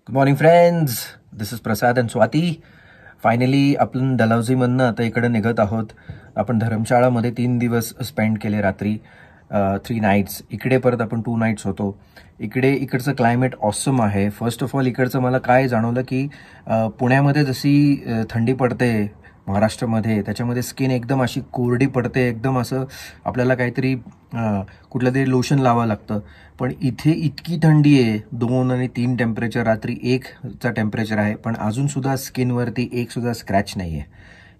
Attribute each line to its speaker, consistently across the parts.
Speaker 1: Good morning friends, this is Prasad and Swati. Finally आपण डलहौसीमधनं आता इकडे निघत आहोत. आपण धर्मशाळामध्ये 3 दिवस स्पेंड केले, रात्री 3 नाईट्स. इकडे परत आपण 2 नाईट्स होतो. इकडचं क्लायमेट ऑसम आहे. फर्स्ट ऑफ ऑल इकडचं मला काय जाणवलं की पुण्यामध्ये जशी थंडी पडते महाराष्ट्रामध्ये, त्याच्यामध्ये स्किन एकदम अशी कोरडी पडते, एकदम असं आपल्याला काहीतरी कुठलं तरी लोशन लावावं लागतं. पण इथे इतकी थंडी आहे, 2 आणि 3 टेम्परेचर, रात्री 1चा टेम्परेचर आहे, पण अजूनसुद्धा स्किनवरती 1सुद्धा स्क्रॅच नाही आहे.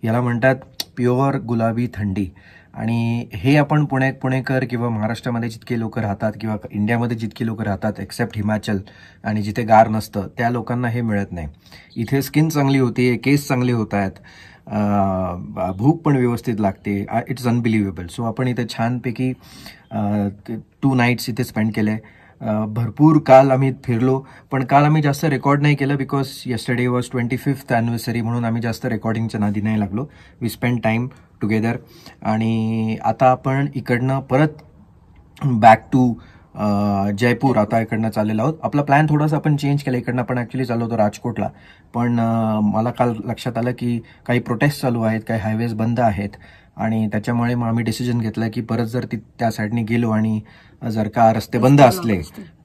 Speaker 1: याला म्हणतात प्युअर गुलाबी थंडी. आणि हे आपण पुणेकर किंवा महाराष्ट्रामध्ये जितके लोक राहतात किंवा इंडियामध्ये जितके लोक राहतात एक्सेप्ट हिमाचल आणि जिथे गार नसतं त्या लोकांना हे मिळत नाही. इथे स्किन चांगली होती, केस चांगले होत आहेत, भूक पण व्यवस्थित लागते. It's unbelievable. सो आपण इथे छानपैकी 2 नाईट्स इथे स्पेंड केले. भरपूर काल आम्ही फिरलो, पण काल आम्ही जास्त रेकॉर्ड नाही केलं because yesterday was 25th anniversary, म्हणून आम्ही जास्त रेकॉर्डिंगच्या नादी नाही लागलो. We spend time together. आणि आता आपण इकडनं परत बॅक टू जयपूर आता इकडनं चाललेलो आहोत. आपला प्लॅन थोडासा आपण चेंज केला. इकडनं आपण ॲक्च्युली चाललो होतो राजकोटला, पण मला काल लक्षात आलं की काही प्रोटेस्ट चालू आहेत, काही हायवेज बंद आहेत, आणि त्याच्यामुळे मग आम्ही डिसिजन घेतलं की परत जर त्या साईडने गेलो आणि जर का रस्ते बंद असले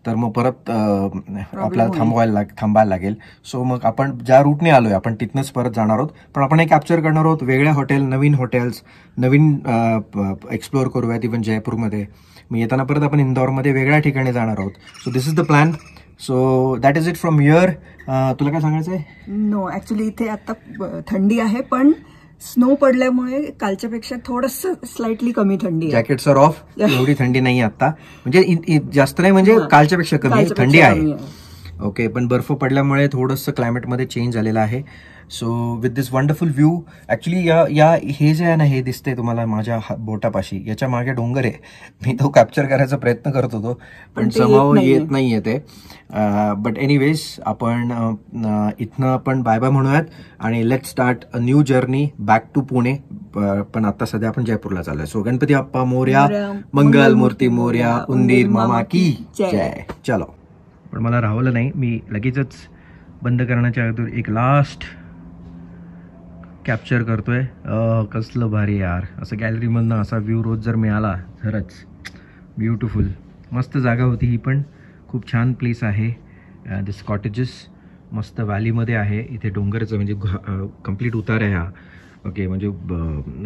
Speaker 1: तर मग परत आपल्याला थांबायला लागेल. सो मग आपण ज्या रूटने आलोय आपण तिथनंच परत जाणार आहोत. पण आपण हे कॅप्चर करणार आहोत वेगळ्या नवीन हॉटेल्स, नवीन एक्सप्लोअर करूयात इव्हन जयपूरमध्ये. मग येताना परत आपण इंदौरमध्ये वेगळ्या ठिकाणी जाणार आहोत. So this is the plan. So that is it from here. तुला काय सांगायचं आहे?
Speaker 2: नो, ऍक्च्युली इथे आता थंडी आहे, पण स्नो पडल्यामुळे कालच्यापेक्षा थोडस स्लाइटली कमी थंडी आहे.
Speaker 1: Jackets are off. एवढी थंडी नाही आता, म्हणजे जास्त नाही, म्हणजे कालच्यापेक्षा कमी थंडी आहे. ओके, पण बर्फ पडल्यामुळे थोडंसं क्लायमेटमध्ये चेंज झालेलं आहे. So with this wonderful view. Actually हे जे आहे ना, हे दिसतंय तुम्हाला माझ्या बोटापाशी, याच्या मागे डोंगर आहे. मी तो कॅप्चर करायचा प्रयत्न करत होतो, पण समाव येत नाहीये ते. बट एनिवेज, आपण इथनं आपण बाय बाय म्हणूयात आणि let start a new journey back to Pune. पण आता सध्या आपण जयपूरला चाललोय. सो गणपती बाप्पा मोरया, मंगल मूर्ती मोरया, उंदीर मामा की जय. चलो. पण मला राहवलं नाही, मी लगेचच बंद करण्याच्या अगोदर एक लास्ट कॅप्चर करतोय. कसलं भारी यार, असं गॅलरीमधनं असा व्ह्यू रोज जर मिळाला खरंच ब्युटिफुल. मस्त जागा होती ही, पण खूप छान प्लेस आहे. दिस कॉटेजेस मस्त व्हॅलीमध्ये आहे. इथे डोंगरचं म्हणजे कम्प्लीट उतार आहे हा. ओके, म्हणजे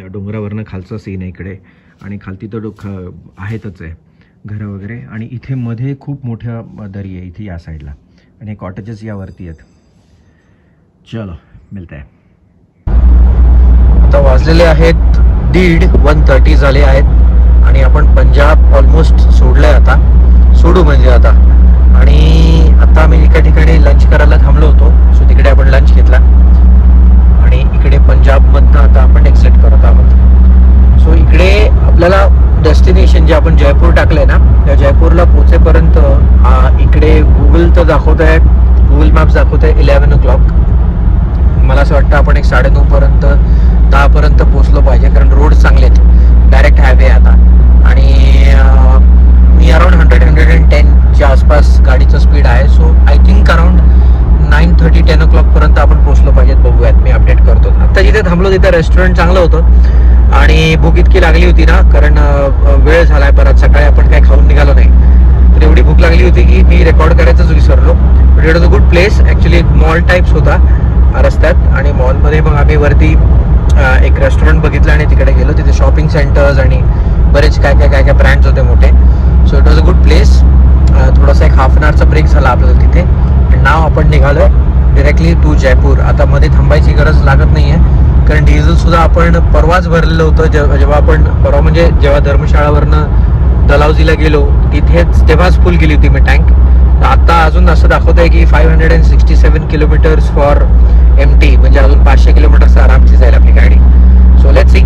Speaker 1: डोंगरावरनं खालचा सीन आहे इकडे, आणि खालती तर आहेतच आहे घरं वगैरे. आणि इथे मध्ये खूप मोठ्या दरी आहे इथे या साईडला, आणि हे कॉटेजेस यावरती आहेत. चलो मिळत आहे. आता वाजलेले आहेत 1:30 झाले आहेत, आणि आपण पंजाब ऑलमोस्ट सोडलंय. आता सोडू म्हणजे आता. आणि आता आम्ही एका ठिकाणी लंच करायला थांबलो होतो, सो तिकडे आपण लंच घेतला, आणि इकडे पंजाबमधनं आता आपण एक्झिट करत आहोत. सो इकडे आपल्याला डेस्टिनेशन जे आपण जयपूर टाकलंय ना, त्या जयपूरला पोहोचेपर्यंत इकडे गुगल तर दाखवत आहे, गुगल मॅप्स दाखवत आहे 11 o'clock. मला असं वाटतं आपण एक 9:30 पर्यंत 10 पर्यंत पोहोचलो पाहिजे, कारण रोड चांगले आहेत, डायरेक्ट हायवे आता. आणि मी अराउंड 100-110च्या आसपास गाडीचं स्पीड आहे. So I think around 9:30-10 o'clock पर्यंत आपण पोहोचलो पाहिजेत. बघूयात, मी अपडेट करतो. आता जिथे थांबलो तिथे रेस्टॉरंट चांगलं होतं, आणि भूक इतकी लागली होती ना, कारण वेळ झालाय परत, सकाळी आपण काही खाऊन निघालो नाही, तर एवढी भूक लागली होती की मी रेकॉर्ड करायचंच विसरलो. But it was a good place. Actually एक मॉल टाईप्स होता रस्त्यात, आणि मॉलमध्ये मग आम्ही वरती एक रेस्टॉरंट बघितलं आणि तिकडे गेलो. तिथे शॉपिंग सेंटर्स आणि बरेच काय ब्रँड्स होते मोठे. So it was a good place. थोडासा एक हाफ एन आवरचा ब्रेक झाला आपल्याला तिथे, आणि नाव आपण निघालोय डिरेक्टली टू जयपूर. आता मध्ये थांबायची गरज लागत नाहीये, कारण डिझेल सुद्धा आपण परवाच भरलेलं होतं. जेव्हा आपण परवा म्हणजे जेव्हा धर्मशाळावरनं डलहौसीला गेलो तिथेच, तेव्हाच फुल गेली होती मी टँक. आता अजून असं दाखवत आहे की 567 किलोमीटर्स फॉर एमटी, म्हणजे अजून 500 किलोमीटर्स आरामची जाईल आपली गाडी. So let's see.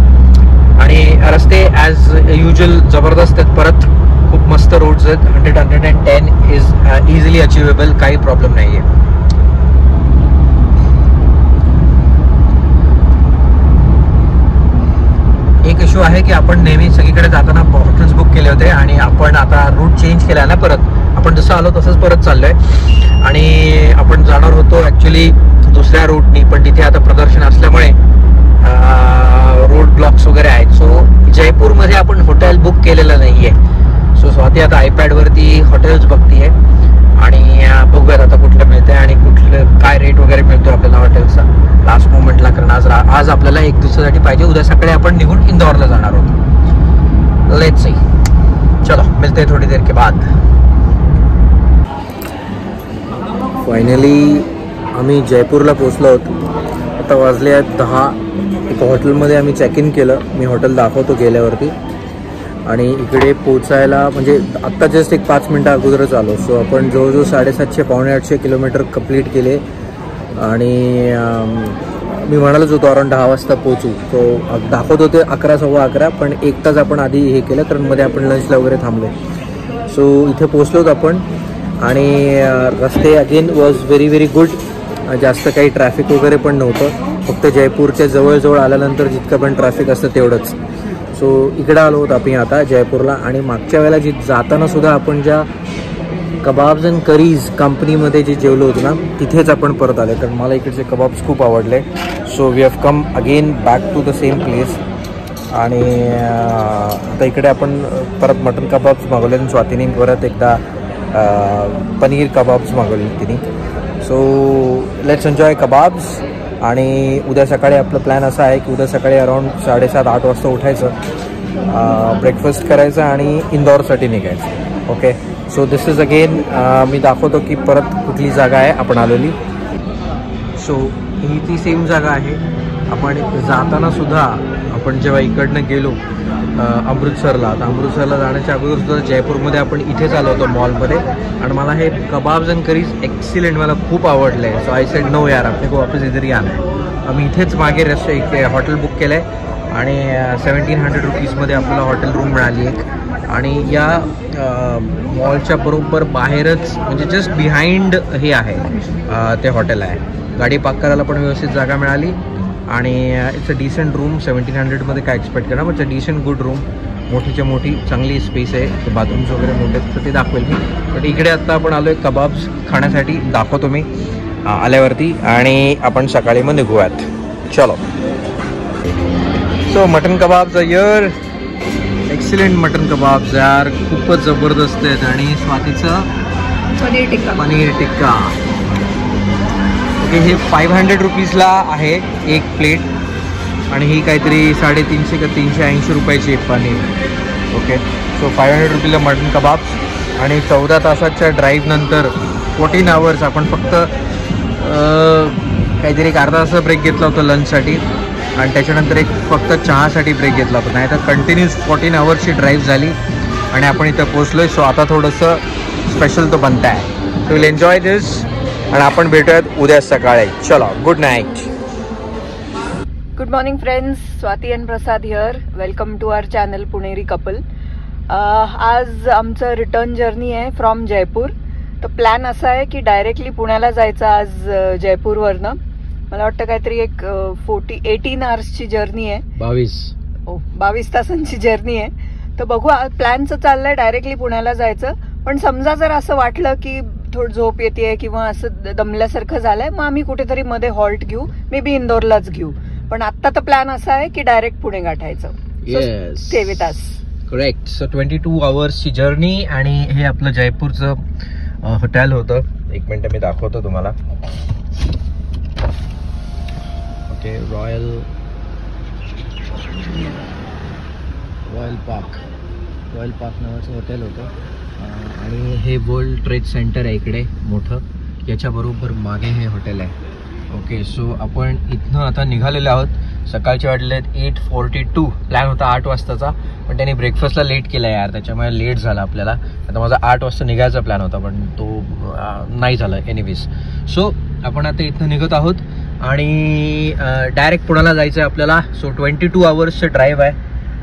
Speaker 1: आणि रस्ते ॲज युजल जबरदस्त आहेत. परत खूप मस्त रोड्स आहेत. 100-110 इज इझिली अचिवेबल, काही प्रॉब्लेम नाही आहे. एक इश्यू आहे की आपण नेहमी सगळीकडे जाताना हॉटेल्स बुक केले होते, आणि आपण आता रूट चेंज केला ना, परत आपण जसं आलो तसंच परत चाललोय. आणि आपण आपण जाणार होतो ॲक्च्युली दुसऱ्या रूटनी, पण तिथे आता प्रदर्शन असल्यामुळे रोड ब्लॉक्स वगैरे आहेत. सो जयपूरमध्ये आपण हॉटेल बुक केलेलं नाही आहे. सो स्वाती आता आयपॅडवरती हॉटेल्स बघतीये आणि बघूयात आता कुठलं मिळतं आणि कुठलं काय रेट वगैरे मिळतो आपल्याला हॉटेलचा लास्ट मोमेंटला. कारण आज आपल्याला एक दिवसासाठी पाहिजे. उद्या सकाळी आपण निघून इंदौरला जाणार आहोत. लेट्स सी, चलो मिलते हैं थोड़ी देर के बाद. फायनली आम्ही जयपूरला पोचलो आहोत. आता वाजले आहेत 10. एका हॉटेलमध्ये आम्ही चेक इन केलं. मी हॉटेल दाखवतो गेल्यावरती. आणि इकडे पोचायला म्हणजे आत्ता जस्ट एक 5 मिनटं अगोदरच आलो. सो आपण जवळजवळ 750-800 किलोमीटर कंप्लीट केले. आणि मी म्हणालच होतो अराउंड 10 वाजता पोचू. तो दाखवत होते 11, 11:15, पण 1 तास आपण आधी हे केलं कारण मध्ये आपण लंचला वगैरे थांबलो. सो इथे पोचलोत आपण. आणि रस्ते again was very very good. जास्त काही ट्रॅफिक वगैरे पण नव्हतं. फक्त जयपूरच्या जवळ आल्यानंतर जितकं पण ट्रॅफिक असतं तेवढंच. सो इकडं आलो होतो आपण आता जयपूरला. आणि मागच्या वेळेला जाताना सुद्धा आपण ज्या कबाब्स अँड करीज कंपनीमध्ये जे जेवलो होतो ना तिथेच आपण परत आले. कारण मला इकडचे कबाब्स खूप आवडले. So we have come again back to the same place. आणि आता इकडे आपण परत मटन कबाब्स मागवले आणि स्वातीने परत एकदा पनीर कबाब्स मागवले तिने. So let's enjoy kebabs. आणि उद्या सकाळी आपलं प्लॅन असा आहे की उद्या सकाळी अराउंड 7:30-8 वाजता उठायचं, ब्रेकफास्ट करायचं आणि इंदौरसाठी निघायचं. Okay, so this is again मी दाखवतो की परत कुठली जागा आहे आपण आलेली. सो ही ती सेम जागा आहे. आपण जाताना सुद्धा आपण जेव्हा इकडनं गेलो अमृतसरला, तर अमृतसरला जाण्याच्या अगोदर सुद्धा जयपूरमध्ये आपण इथेच आलो होतो मॉलमध्ये. आणि मला हे कबाब्स अँड करीज एक्सिलेंट मला खूप आवडलं आहे. सो आय सेड नो यार आपले को वापस इधर ही आना है. आम्ही इथेच मागे एक हॉटेल बुक केलं आहे आणि 1700 रुपीजमध्ये आपल्याला हॉटेल रूम मिळाली एक. आणि या मॉलच्या बरोबर बाहेरच म्हणजे जस्ट बिहाइंड हे आहे ते हॉटेल आहे. गाडी पार्क करायला पण व्यवस्थित जागा मिळाली. आणि इट्स अ डिसेंट रूम. 1700मध्ये काय एक्सपेक्ट करणार, पण डिसेंट गुड रूम. मोठीच्या मोठी चांगली स्पेस आहे. बाथरूम्स वगैरे मोठे तर ते दाखवेल मी. पण इकडे आत्ता आपण आलो आहे कबाब्स खाण्यासाठी. दाखवतो मी आल्यावरती. आणि आपण सकाळी मग निघूयात. चलो. सो मटन कबाब्स यर एक्सिलेंट मटन कबाब्स यार, खूपच जबरदस्त आहेत. आणि स्वातीचं पनीर टिक्का. ओके, हे 500 रुपीजला आहे एक प्लेट. आणि ही काहीतरी 350 का 380 रुपयाची एक पनीर. ओके, सो 500 रुपीला मटन कबाब्स. आणि 14 तासाच्या ड्राईव्हनंतर 14 आवर्स आपण फक्त काहीतरी एक अर्धा तास ब्रेक घेतला होता लंचसाठी. आणि त्याच्यानंतर एक फक्त चहासाठी ब्रेक घेतला होता. नाही तर कंटिन्यूस 14 आवर्सची ड्राईव्ह झाली आणि आपण इथं पोचलो आहे. सो आता थोडंसं स्पेशल तो बनत आहे. So will enjoy this. आणि आपण भेटूयात उद्या सकाळी. चलो, good night.
Speaker 2: Good morning friends, Swati and Prasad here. Welcome to our channel Puneri couple. आज आमचं रिटर्न जर्नी आहे फ्रॉम जयपूर. तर प्लॅन असा आहे की डायरेक्टली पुण्याला जायचं आज जयपूरवरनं. मला वाटतं काहीतरी एक 18 आवर्सची जर्नी आहे. 22 तासांची जर्नी आहे. तर बघू, प्लॅनचं चाललंय डायरेक्टली पुण्याला जायचं. पण समजा जर असं वाटलं की थोडं झोप येते किंवा असं दमल्यासारखं झालंय, मग आम्ही कुठेतरी मध्ये हॉल्ट घेऊ, मे बी इंदोरलाच घेऊ. पण आता तर प्लॅन असा आहे की डायरेक्ट पुणे गाठायचं. Stay with us.
Speaker 1: Correct. So 22 आवर्सची जर्नी. आणि हे आपलं जयपूरचं हॉटेल होतं. एक मिनिट मी दाखवतो तुम्हाला. ओके, रॉयल पार्क नावाचं हॉटेल होतं. आणि हे वर्ल्ड ट्रेड सेंटर आहे इकडे मोठं. याच्याबरोबर मागे हे हॉटेल आहे. ओके, सो आपण इथनं आता निघालेलो आहोत. सकाळचे वाजले 8:42. प्लॅन होता 8 वाजताचा, पण त्यांनी ब्रेकफास्टला लेट केला यार, त्याच्यामुळे लेट झाला आपल्याला. आता माझा 8 वाजता निघायचा प्लॅन होता, पण तो नाही झाला एनिवेज. सो आपण आता इथनं निघत आहोत आणि डायरेक्ट पुण्याला जायचं आहे आपल्याला. सो 22 आवर्सचं ड्राईव्ह आहे.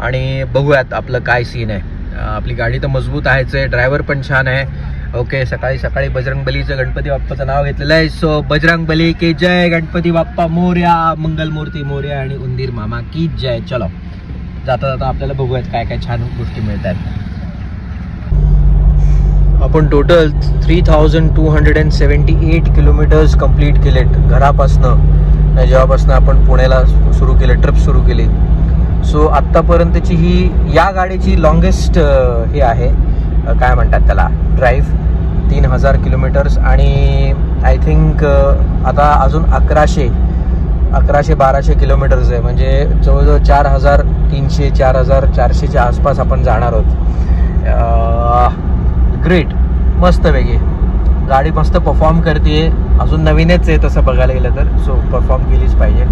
Speaker 1: आणि बघूयात आपलं काय सीन आहे. आपली गाडी तर मजबूत आहेच आहे, ड्रायव्हर पण छान आहे. ओके, सकाळी सकाळी बजरंग बलीचं गणपती बाप्पाचं नाव घेतलेलं आहे. सो बजरंग बली की जय, गणपती बाप्पा मोर्या, मंगलमूर्ती मोर्या आणि उंदीर मामा की जय. चलो, जाता जाता आपल्याला बघूयात काय काय छान गोष्टी मिळतात. आपण टोटल 3278 किलोमीटर्स कंप्लीट केलेत घरापासनं, जेव्हापासून आपण पुण्याला सुरू केले, ट्रिप सुरू केली. सो आत्तापर्यंतची ही या गाडीची लॉंगेस्ट हे आहे, काय म्हणतात त्याला, ड्राईव्ह 3000 किलोमीटर्स. आणि आय थिंक आता अजून 1100-1200 किलोमीटर्स आहे, म्हणजे जवळजवळ 4300 4400च्या आसपास आपण जाणार आहोत. ग्रेट, मस्त वेगळी गाडी, मस्त परफॉर्म करते. अजून नवीनच आहे तसं बघायला गेलं तर, सो परफॉर्म केलीच पाहिजे.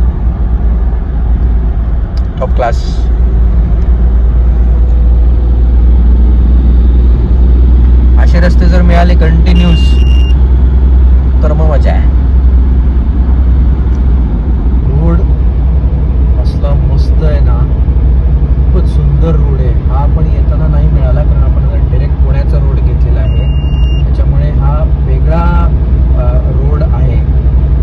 Speaker 1: Top class. असे रस्ते जर मिळाले कंटिन्यूस तर मग मजा आहे. रोड असला मस्त आहे ना, खूपच सुंदर रोड आहे हा. पण येताना नाही मिळाला कारण आपण डायरेक्ट पुण्याचा रोड घेतलेला आहे, त्याच्यामुळे हा वेगळा रोड आहे.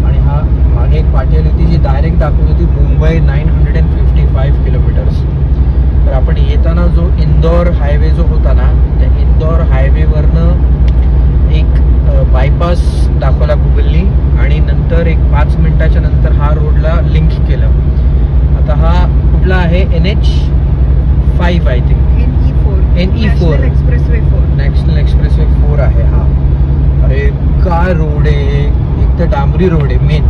Speaker 1: आणि हा मागे एक पाटी आली होती जी डायरेक्ट दाखवत होती मुंबई 955 किलोमीटर्स. तर आपण येताना जो इंदोर हायवे जो होता ना, त्या इंदोर हायवेवरनं एक बायपास दाखवला गुगलनी, आणि नंतर एक 5 मिनिटाच्या नंतर हा रोडला लिंक केलं. आता हा कुठला आहे, NH5 I think, NE4 national expressway 4 आहे हा. अरे काय रोड आहे, एक तर डांबरी रोड आहे. मेन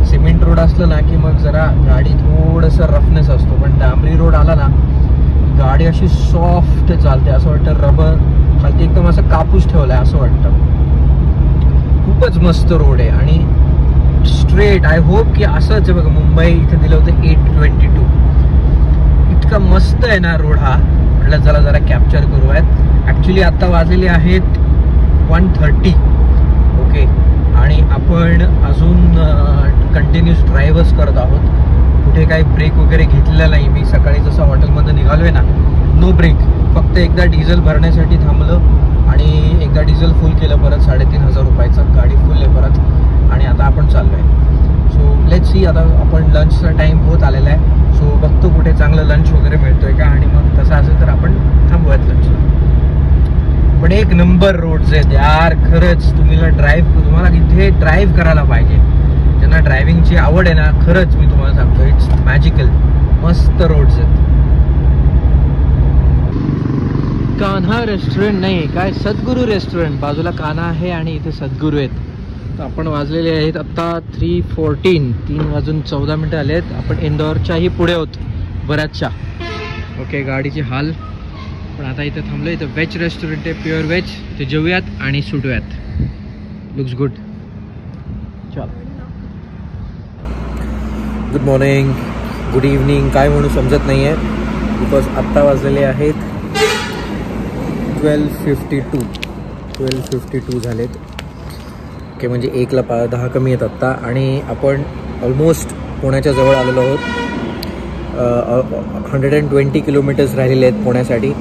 Speaker 1: सिमेंट रोड असलं ना की मग जरा गाडी थोडंसं रफनेस असतो, पण डांबरी रोड आला ना गाडी अशी सॉफ्ट चालते, असं वाटतं रबर खालती एकदम असं कापूस ठेवलाय असं वाटतं. खूपच मस्त रोड आहे आणि स्ट्रेट. आय होप की असंच आहे बघा, मुंबई इथे दिलं होतं 822. इतका मस्त आहे ना रोड हा, म्हटलं चला जरा कॅप्चर करूयात. ॲक्च्युली आत्ता वाजलेले आहेत 1:30. ओके, आणि आपण अजून कंटिन्यूस ड्राईव्हच करत आहोत, कुठे काही ब्रेक वगैरे घेतलेला नाही. मी सकाळी जसं हॉटेलमध्ये निघालो आहे ना, नो ब्रेक, फक्त एकदा डिझेल भरण्यासाठी थांबलं आणि एकदा डिझेल फुल केलं, परत 3500 रुपयाचं गाडी फुल आहे परत, आणि आता आपण चाललो आहे. सो लेट्स सी, आता आपण लंचचा टाईम होत आलेला आहे, सो बघतो कुठे चांगलं लंच वगैरे मिळतोय का, आणि मग तसं असेल तर आपण थांबूयात लंचला. पण एक नंबर रोड्स आहेत यार, खरंच. तुम्हाला इथे ड्राईव्ह करायला पाहिजे. ज्यांना ड्रायव्हिंगची आवड आहे ना, खरंच मी तुम्हाला सांगतो, इट्स मॅजिकल. मस्त रोड्स आहेत. कान्हा रेस्टॉरंट नाही, काय सद्गुरू रेस्टॉरंट. बाजूला कान्हा आहे आणि इथे सद्गुरू आहेत. तर आपण वाजलेले आहेत आत्ता 3:14, 3:14 आले आहेत. आपण इंदोरच्याही पुढे आहोत बऱ्याचशा. ओके, गाडीची हाल. पण आता इथे थांबलो, इथं व्हेज रेस्टॉरंट आहे, प्युअर व्हेज. ते जेवूयात आणि सुटूयात. Looks good. चल. गुड मॉर्निंग, गुड इव्हनिंग, काय म्हणू समजत नाही आहे, बिकॉज आत्ता वाजलेले आहेत 12:52 झालेत. ओके, म्हणजे 1:10 कमी आहेत आत्ता, आणि आपण ऑलमोस्ट पुण्याच्या जवळ आलेलो आहोत. 120 किलोमीटर्स राहिलेले आहेत पुण्यासाठी.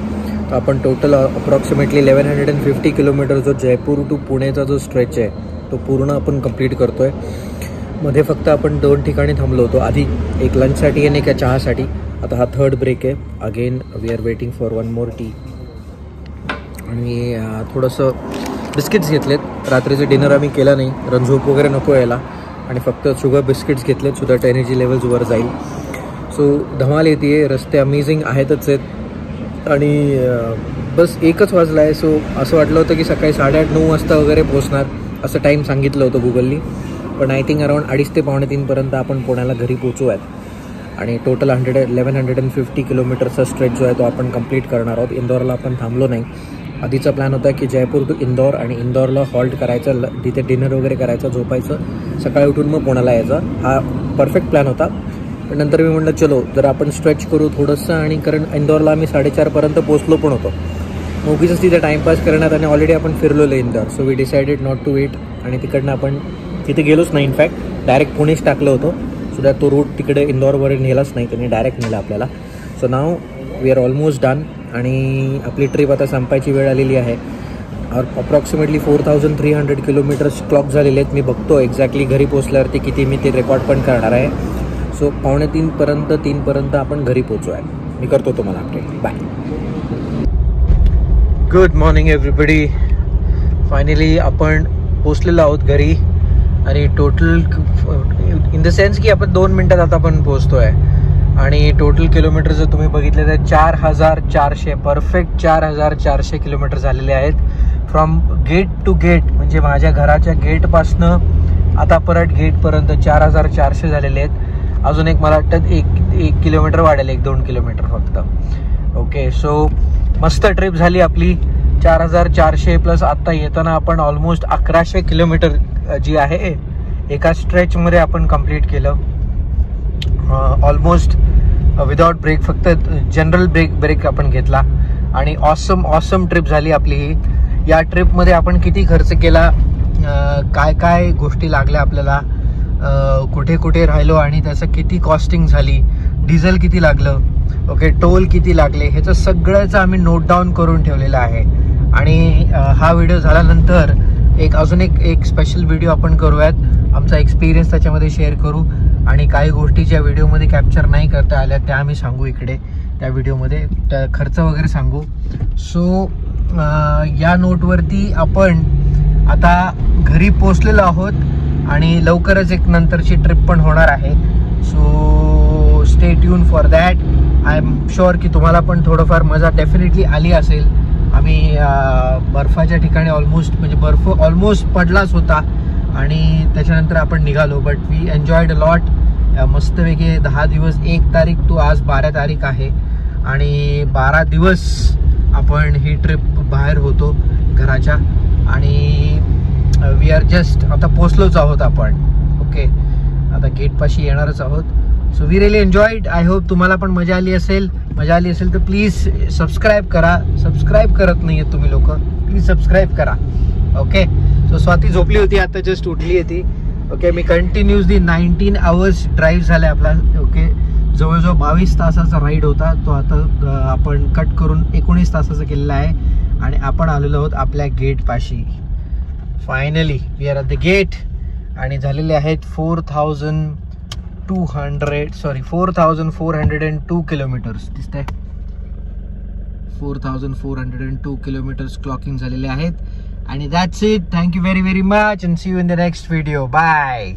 Speaker 1: तर आपण टोटल अप्रॉक्सिमेटली 1150 किलोमीटर जो जयपूर टू पुणेचा जो स्ट्रेच आहे तो पूर्ण आपण कंप्लीट करतो आहे. मध्ये फक्त आपण 2 ठिकाणी थांबलो होतो, आधी एक लंचसाठी आणि एका चहासाठी. आता हा 3rd ब्रेक आहे. Again we are waiting for 1 more tea. आणि थोडंसं बिस्किट्स घेतलेत, रात्रीचं डिनर आम्ही केला नाही, कारण झोप वगैरे नको यायला, आणि फक्त शुगर बिस्किट्स घेतलेत सो दॅट एनर्जी लेवल्स वर जाईल. सो धमाल येते, रस्ते अमेझिंग आहेतच आहेत. आणि बस 1च वाजला आहे. सो असं वाटलं होतं की सकाळी 8:30-9 वाजता वगैरे पोहोचणार, असं टाईम सांगितलं होतं गुगलनी. पण आय थिंक अराउंड 2:30 ते 2:45 आपण पुण्याला घरी पोचूयात. आणि टोटल 1150 किलोमीटरचा स्ट्रेच जो आहे तो आपण कंप्लीट करणार आहोत. इंदोरला आपण थांबलो नाही. आधीचा प्लॅन होता की जयपूर टू इंदोर, आणि इंदोरला हॉल्ट करायचं, तिथे डिनर वगैरे करायचं, झोपायचं, सकाळी उठून मग पुण्याला यायचं. हा परफेक्ट प्लॅन होता. पण नंतर मी म्हटलं चलो जर आपण स्ट्रेच करू थोडंसं, आणि कारण इंदोरला आम्ही 4:30 पोचलो पण होतो. उगीच तिथे टाईमपास करण्यात, आणि ऑलरेडी आपण फिरलेलो Indore. So we decided not to wait, आणि तिकडनं आपण तिथे गेलोच नाही. इनफॅक्ट डायरेक्ट पुणेच टाकलं होतं, सो दॅट तो रूट तिकडे इंदोरवर नेलाच नाही, त्यांनी डायरेक्ट नेला आपल्याला. So now we are almost done, आणि आपली ट्रिप आता संपायची वेळ आलेली आहे. अप्रॉक्सिमेटली 4300 किलोमीटर्स क्लॉक झालेले आहेत. मी बघतो एक्झॅक्टली घरी पोचल्यावरती किती मी ते रेकॉर्ड पण करणार आहे. सो 2:45 आपण घरी पोचूया. मी करतो तुम्हाला update. Bye. Good morning everybody. Finally आपण पोचलेलो आहोत घरी. आणि टोटल इन द सेन्स की आपण 2 मिनिटात आता आपण पोचतोय. आणि टोटल किलोमीटर जर तुम्ही बघितले तर 4400 परफेक्ट 4400 किलोमीटर झालेले आहेत. फ्रॉम गेट टू गेट, म्हणजे माझ्या घराच्या गेटपासनं आता परत गेटपर्यंत 4400 झालेले आहेत. अजून एक मला वाटतं एक किलोमीटर वाढेल, 1-2 किलोमीटर फक्त. ओके, सो मस्त ट्रिप झाली आपली. 4400 प्लस आता येताना आपण ऑलमोस्ट 1100 किलोमीटर जी आहे एका स्ट्रेचमध्ये आपण कंप्लीट केलं. ऑलमोस्ट विदाउट ब्रेक, फक्त जनरल ब्रेक आपण घेतला. आणि ऑसम ट्रिप झाली आपली ही. या ट्रिपमध्ये आपण किती खर्च केला, काय काय गोष्टी लागल्या आपल्याला, कुठे कुठे राहिलो आणि त्याचं किती कॉस्टिंग झाली, डिझेल किती लागलं, ओके, टोल किती लागले, ह्याचं सगळ्याचं आम्ही नोट डाऊन करून ठेवलेलं आहे. आणि हा व्हिडिओ झाल्यानंतर अजून एक स्पेशल व्हिडिओ आपण करूयात. आमचा एक्सपिरियन्स त्याच्यामध्ये शेअर करू आणि काही गोष्टी ज्या व्हिडिओमध्ये कॅप्चर नाही करता आल्या त्या आम्ही सांगू इकडे त्या व्हिडिओमध्ये, त्या खर्च वगैरे सांगू. सो या नोटवरती आपण आता घरी पोचलेलो आहोत आणि लवकरच एक नंतरची ट्रिप पण होणार आहे. So stay tune for that. I am sure की तुम्हाला पण थोडंफार मजा डेफिनेटली आली असेल. आम्ही बर्फाच्या ठिकाणी म्हणजे बर्फ ऑलमोस्ट पडलाच होता आणि त्याच्यानंतर आपण निघालो. But we enjoyed a lot. मस्तपैकी 10 दिवस, 1 तारीख टू आज 12 तारीख आहे आणि 12 दिवस आपण ही ट्रिप बाहेर होतो घराच्या. आणि वी आर जस्ट आता पोचलोच आहोत आपण. ओके, आता गेटपाशी येणारच आहोत. So we really enjoyed. I hope तुम्हाला पण मजा आली असेल तर प्लीज सबस्क्राईब करा. सबस्क्राईब करत नाही आहेत तुम्ही लोक, प्लीज सबस्क्राईब करा. ओके, सो स्वाती झोपली होती, आता जस्ट उठली आहे ती. ओके, मी कंटिन्युअसली 19 आवर्स ड्राईव्ह झाला आपला. ओके, जवळजवळ 22 तासाचा राईड होता तो. आता आपण कट करून 19 तासाचा केलेला आहे आणि आपण आलेलो आहोत आपल्या गेटपाशी. Finally we are at the gate आणि झालेले आहेत 4,402 किलोमीटर्स. दिसतंय 4,402 किलोमीटर्स क्लॉकिंग झालेले आहेत. आणि that's it. Thank you very very much and see you in the next video. Bye.